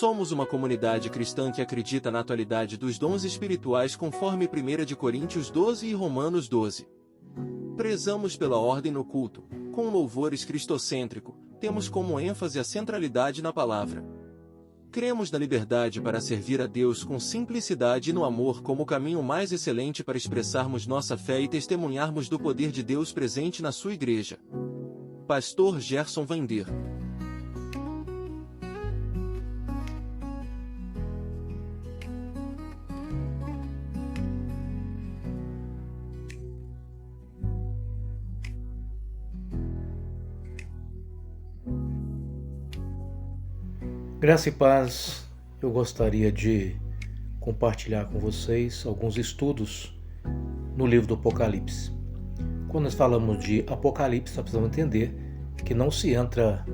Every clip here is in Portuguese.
Somos uma comunidade cristã que acredita na atualidade dos dons espirituais conforme 1 de Coríntios 12 e Romanos 12. Prezamos pela ordem no culto, com louvores cristocêntrico, temos como ênfase a centralidade na palavra. Cremos na liberdade para servir a Deus com simplicidade e no amor como o caminho mais excelente para expressarmos nossa fé e testemunharmos do poder de Deus presente na sua igreja. Pastor Gerson Vander. Graça e paz, eu gostaria de compartilhar com vocês alguns estudos no livro do Apocalipse. Quando nós falamos de Apocalipse, nós precisamos entender que não se entra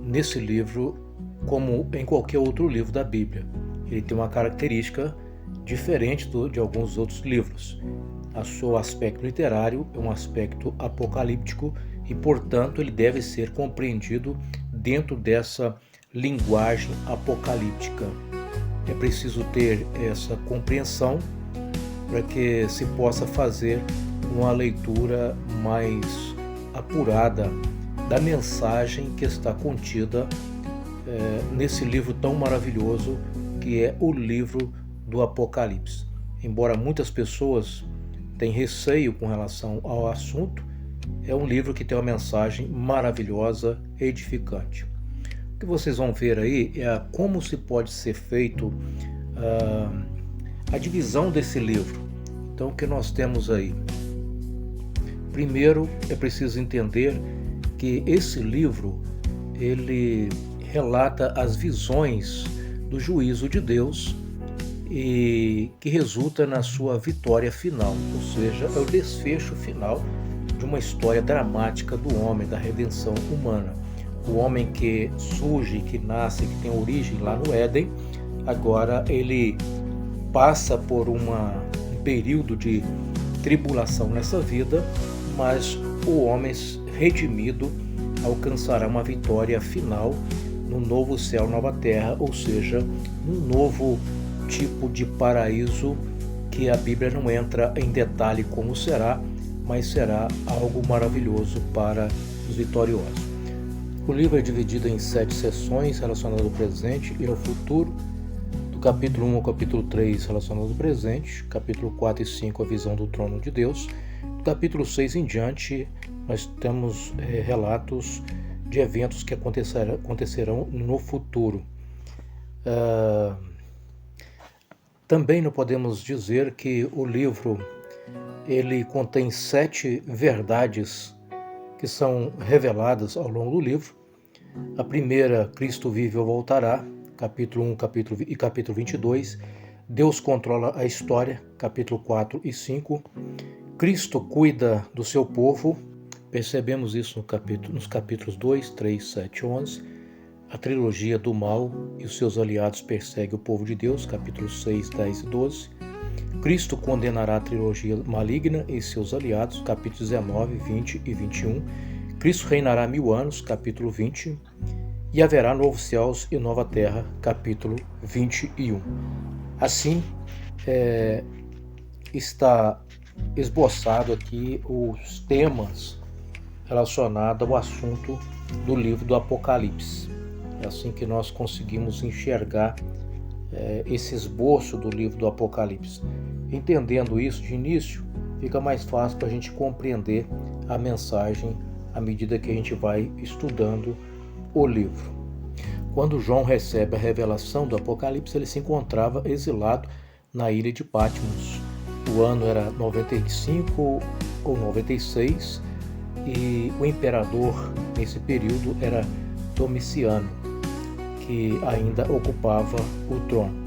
nesse livro como em qualquer outro livro da Bíblia. Ele tem uma característica diferente de alguns outros livros. O seu aspecto literário é um aspecto apocalíptico e, portanto, ele deve ser compreendido dentro dessa linguagem apocalíptica. É preciso ter essa compreensão para que se possa fazer uma leitura mais apurada da mensagem que está contida nesse livro tão maravilhoso que é o livro do Apocalipse. Embora muitas pessoas tenham receio com relação ao assunto, é um livro que tem uma mensagem maravilhosa e edificante. O que vocês vão ver aí é como se pode ser feito a divisão desse livro. Então, o que nós temos aí? Primeiro, é preciso entender que esse livro, ele relata as visões do juízo de Deus e que resulta na sua vitória final, ou seja, é o desfecho final de uma história dramática do homem, da redenção humana. O homem que surge, que nasce, que tem origem lá no Éden, agora ele passa por um período de tribulação nessa vida, mas o homem redimido alcançará uma vitória final no novo céu, nova terra, ou seja, num novo tipo de paraíso que a Bíblia não entra em detalhe como será, mas será algo maravilhoso para os vitoriosos. O livro é dividido em 7 seções relacionadas ao presente e ao futuro. Do capítulo 1 ao capítulo 3 relacionado ao presente, capítulo 4 e 5 a visão do trono de Deus. Do capítulo 6 em diante nós temos relatos de eventos que acontecerão no futuro. Também não podemos dizer que o livro ele contém 7 verdades que são reveladas ao longo do livro. A primeira, Cristo vive ou voltará, capítulo 1 e capítulo 22. Deus controla a história, capítulo 4 e 5. Cristo cuida do seu povo, percebemos isso nos capítulos 2, 3, 7 e 11. A trilogia do mal e os seus aliados perseguem o povo de Deus, capítulos 6, 10 e 12. Cristo condenará a trilogia maligna e seus aliados, capítulos 19, 20 e 21. Cristo reinará 1000 anos, capítulo 20. E haverá novos céus e nova terra, capítulo 21. Assim, está esboçado aqui os temas relacionados ao assunto do livro do Apocalipse. É assim que nós conseguimos enxergar esse esboço do livro do Apocalipse. Entendendo isso de início, fica mais fácil para a gente compreender a mensagem à medida que a gente vai estudando o livro. Quando João recebe a revelação do Apocalipse, ele se encontrava exilado na ilha de Patmos. O ano era 95 ou 96 e o imperador nesse período era Domiciano, que ainda ocupava o trono.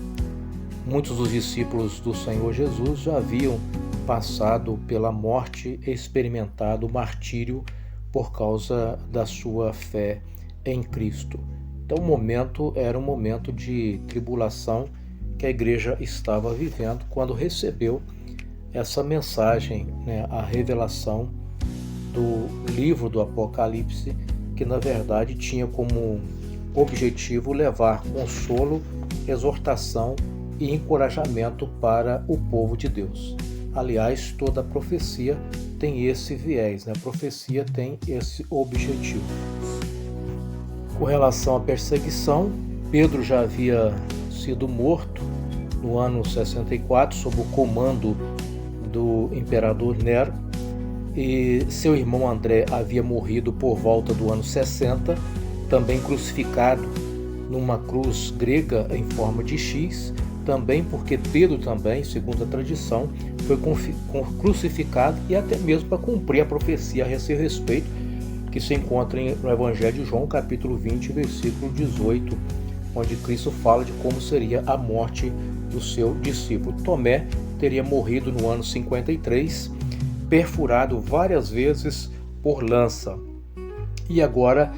Muitos dos discípulos do Senhor Jesus já haviam passado pela morte e experimentado o martírio por causa da sua fé em Cristo. Então o momento era um momento de tribulação que a igreja estava vivendo quando recebeu essa mensagem, a revelação do livro do Apocalipse, que na verdade tinha como objetivo levar consolo, exortação e encorajamento para o povo de Deus. Aliás, toda profecia tem esse viés, né? A profecia tem esse objetivo. Com relação à perseguição, Pedro já havia sido morto no ano 64 sob o comando do imperador Nero, e seu irmão André havia morrido por volta do ano 60, também crucificado numa cruz grega em forma de X, também porque Pedro também, segundo a tradição, foi crucificado, e até mesmo para cumprir a profecia a seu respeito, que se encontra no Evangelho de João, capítulo 20, versículo 18, onde Cristo fala de como seria a morte do seu discípulo. Tomé teria morrido no ano 53, perfurado várias vezes por lança. E agora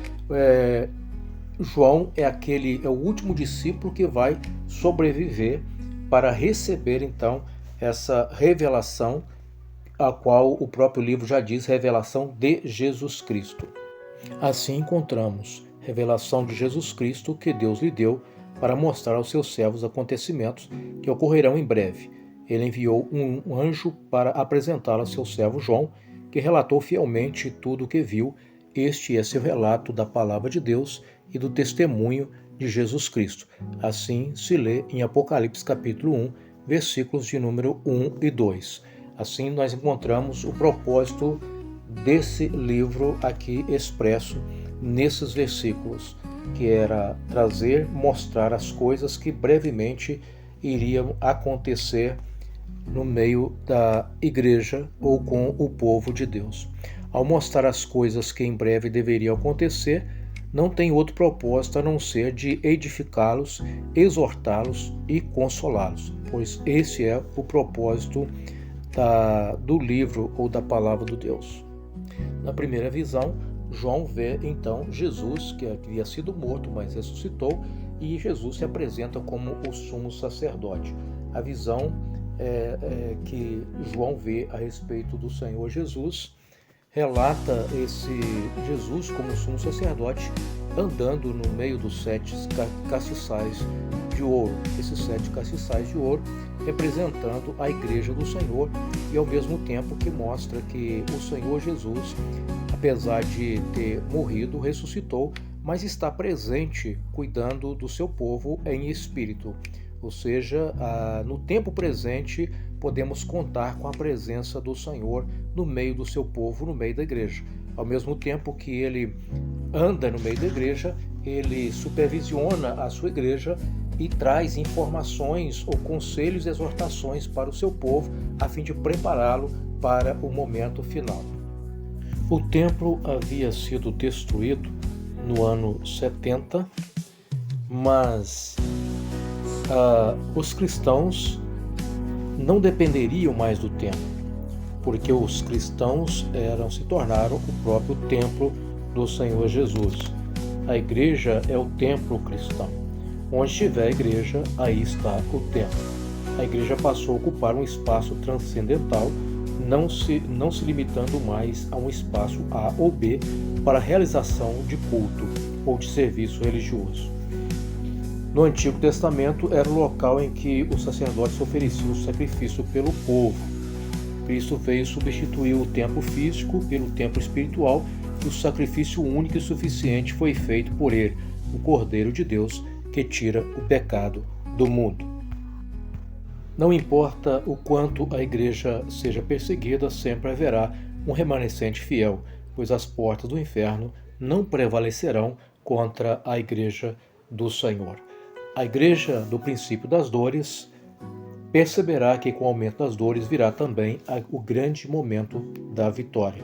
João é o último discípulo que vai sobreviver para receber então essa revelação, a qual o próprio livro já diz, revelação de Jesus Cristo. Assim encontramos revelação de Jesus Cristo que Deus lhe deu para mostrar aos seus servos acontecimentos que ocorrerão em breve. Ele enviou um anjo para apresentá-lo a seu servo João, que relatou fielmente tudo o que viu. Este é seu relato da palavra de Deus e do testemunho de Jesus Cristo. Assim se lê em Apocalipse capítulo 1, versículos de número 1 e 2. Assim nós encontramos o propósito desse livro aqui expresso nesses versículos, que era mostrar as coisas que brevemente iriam acontecer no meio da igreja ou com o povo de Deus. Ao mostrar as coisas que em breve deveriam acontecer, não tem outro propósito a não ser de edificá-los, exortá-los e consolá-los, pois esse é o propósito do livro ou da palavra de Deus. Na primeira visão, João vê então Jesus, que havia sido morto, mas ressuscitou, e Jesus se apresenta como o sumo sacerdote. A visão que João vê a respeito do Senhor Jesus relata esse Jesus como sumo sacerdote andando no meio dos 7 castiçais de ouro. Esses 7 castiçais de ouro representando a igreja do Senhor, e ao mesmo tempo que mostra que o Senhor Jesus, apesar de ter morrido, ressuscitou, mas está presente cuidando do seu povo em espírito. Ou seja, no tempo presente podemos contar com a presença do Senhor no meio do seu povo, no meio da igreja. Ao mesmo tempo que ele anda no meio da igreja, ele supervisiona a sua igreja e traz informações ou conselhos e exortações para o seu povo, a fim de prepará-lo para o momento final. O templo havia sido destruído no ano 70, mas os cristãos não dependeriam mais do templo, porque os cristãos se tornaram o próprio templo do Senhor Jesus. A igreja é o templo cristão. Onde estiver a igreja, aí está o templo. A igreja passou a ocupar um espaço transcendental, não se limitando mais a um espaço A ou B para a realização de culto ou de serviço religioso. No Antigo Testamento era o local em que os sacerdotes ofereciam o sacrifício pelo povo. Cristo veio substituir o templo físico pelo templo espiritual, e o sacrifício único e suficiente foi feito por ele, o Cordeiro de Deus, que tira o pecado do mundo. Não importa o quanto a igreja seja perseguida, sempre haverá um remanescente fiel, pois as portas do inferno não prevalecerão contra a igreja do Senhor. A igreja do princípio das dores perceberá que com o aumento das dores virá também o grande momento da vitória.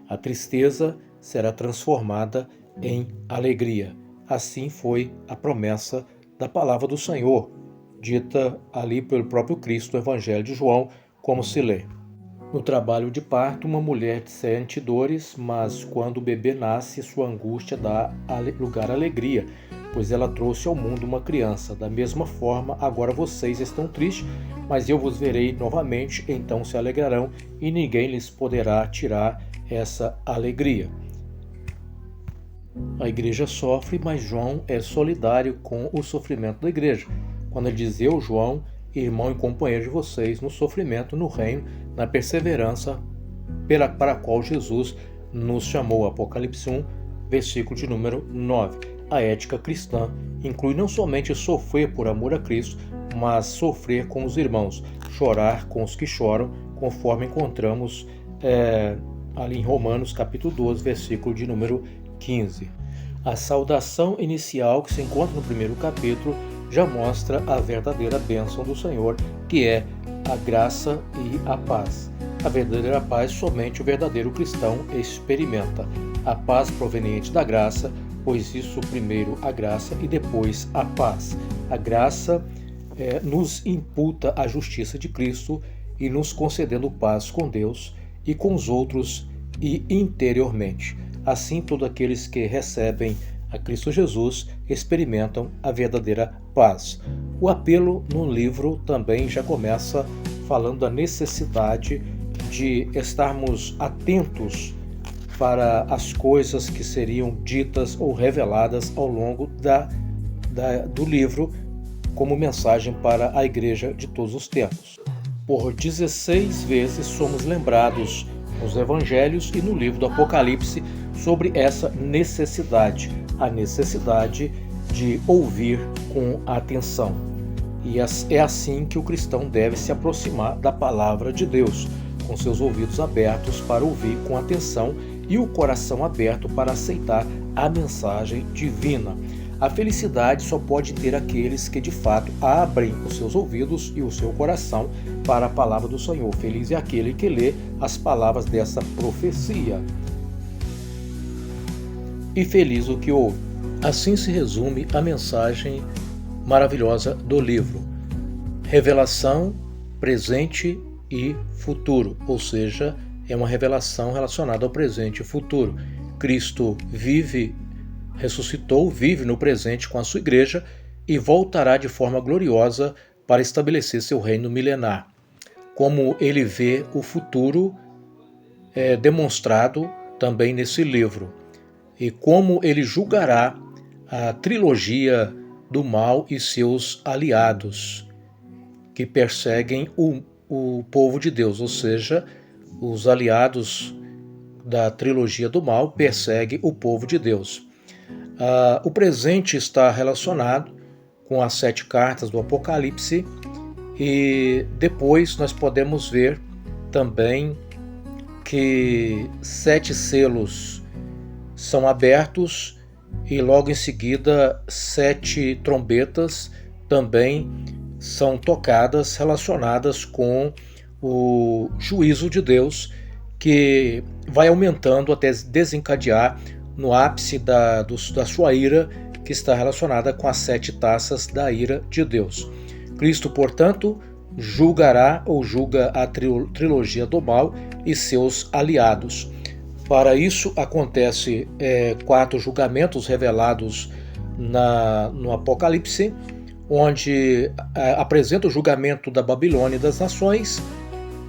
A tristeza será transformada em alegria. Assim foi a promessa da palavra do Senhor, dita ali pelo próprio Cristo no Evangelho de João, como se lê. No trabalho de parto, uma mulher sente dores, mas quando o bebê nasce, sua angústia dá lugar à alegria, pois ela trouxe ao mundo uma criança. Da mesma forma, agora vocês estão tristes, mas eu vos verei novamente, então se alegrarão, e ninguém lhes poderá tirar essa alegria. A igreja sofre, mas João é solidário com o sofrimento da igreja. Quando ele diz: eu, João, irmão e companheiro de vocês no sofrimento, no reino, na perseverança para a qual Jesus nos chamou. Apocalipse 1, versículo de número 9. A ética cristã inclui não somente sofrer por amor a Cristo, mas sofrer com os irmãos, chorar com os que choram, conforme encontramos ali em Romanos capítulo 12, versículo de número 15. A saudação inicial que se encontra no primeiro capítulo já mostra a verdadeira bênção do Senhor, que é a graça e a paz. A verdadeira paz somente o verdadeiro cristão experimenta. A paz proveniente da graça, pois isso primeiro a graça e depois a paz. A graça nos imputa a justiça de Cristo e nos concedendo paz com Deus e com os outros e interiormente. Assim, todos aqueles que recebem a Cristo Jesus experimentam a verdadeira paz. O apelo no livro também já começa falando da necessidade de estarmos atentos para as coisas que seriam ditas ou reveladas ao longo do livro como mensagem para a igreja de todos os tempos. Por 16 vezes somos lembrados nos evangelhos e no livro do Apocalipse sobre essa necessidade, a necessidade de ouvir com atenção. E é assim que o cristão deve se aproximar da palavra de Deus, com seus ouvidos abertos para ouvir com atenção e o coração aberto para aceitar a mensagem divina. A felicidade só pode ter aqueles que de fato abrem os seus ouvidos e o seu coração para a palavra do Senhor. Feliz é aquele que lê as palavras dessa profecia. E feliz o que ouve. Assim se resume a mensagem maravilhosa do livro. Revelação, presente e futuro, ou seja, é uma revelação relacionada ao presente e futuro. Cristo vive, ressuscitou, vive no presente com a sua igreja e voltará de forma gloriosa para estabelecer seu reino milenar. Como ele vê o futuro é demonstrado também nesse livro. E como ele julgará a trilogia do mal e seus aliados, que perseguem o povo de Deus, ou seja, os aliados da trilogia do mal perseguem o povo de Deus. O presente está relacionado com as 7 cartas do Apocalipse e depois nós podemos ver também que 7 selos são abertos e logo em seguida 7 trombetas também são tocadas, relacionadas com o juízo de Deus, que vai aumentando até desencadear no ápice da sua ira, que está relacionada com as 7 taças da ira de Deus. Cristo, portanto, julgará ou julga a trilogia do mal e seus aliados. Para isso, acontece 4 julgamentos revelados no Apocalipse, onde apresenta o julgamento da Babilônia e das nações,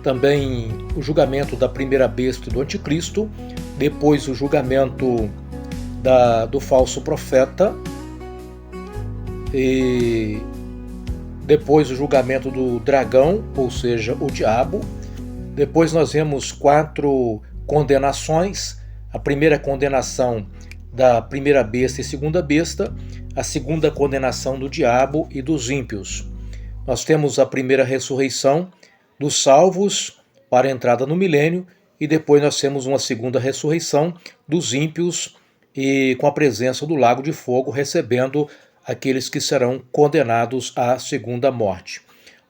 também o julgamento da primeira besta e do anticristo, depois o julgamento do falso profeta, e depois o julgamento do dragão, ou seja, o diabo. Depois nós vemos 4 condenações. A primeira condenação da primeira besta e segunda besta, a segunda condenação do diabo e dos ímpios. Nós temos a primeira ressurreição dos salvos para a entrada no milênio, e depois nós temos uma segunda ressurreição dos ímpios e com a presença do lago de fogo, recebendo aqueles que serão condenados à segunda morte.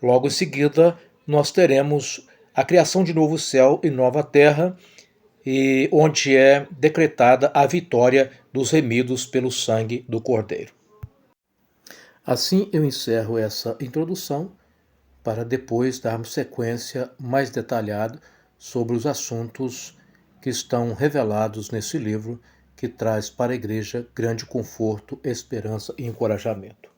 Logo em seguida, nós teremos a criação de novo céu e nova terra, e onde é decretada a vitória dos remidos pelo sangue do Cordeiro. Assim eu encerro essa introdução para depois darmos sequência mais detalhada sobre os assuntos que estão revelados nesse livro, que traz para a igreja grande conforto, esperança e encorajamento.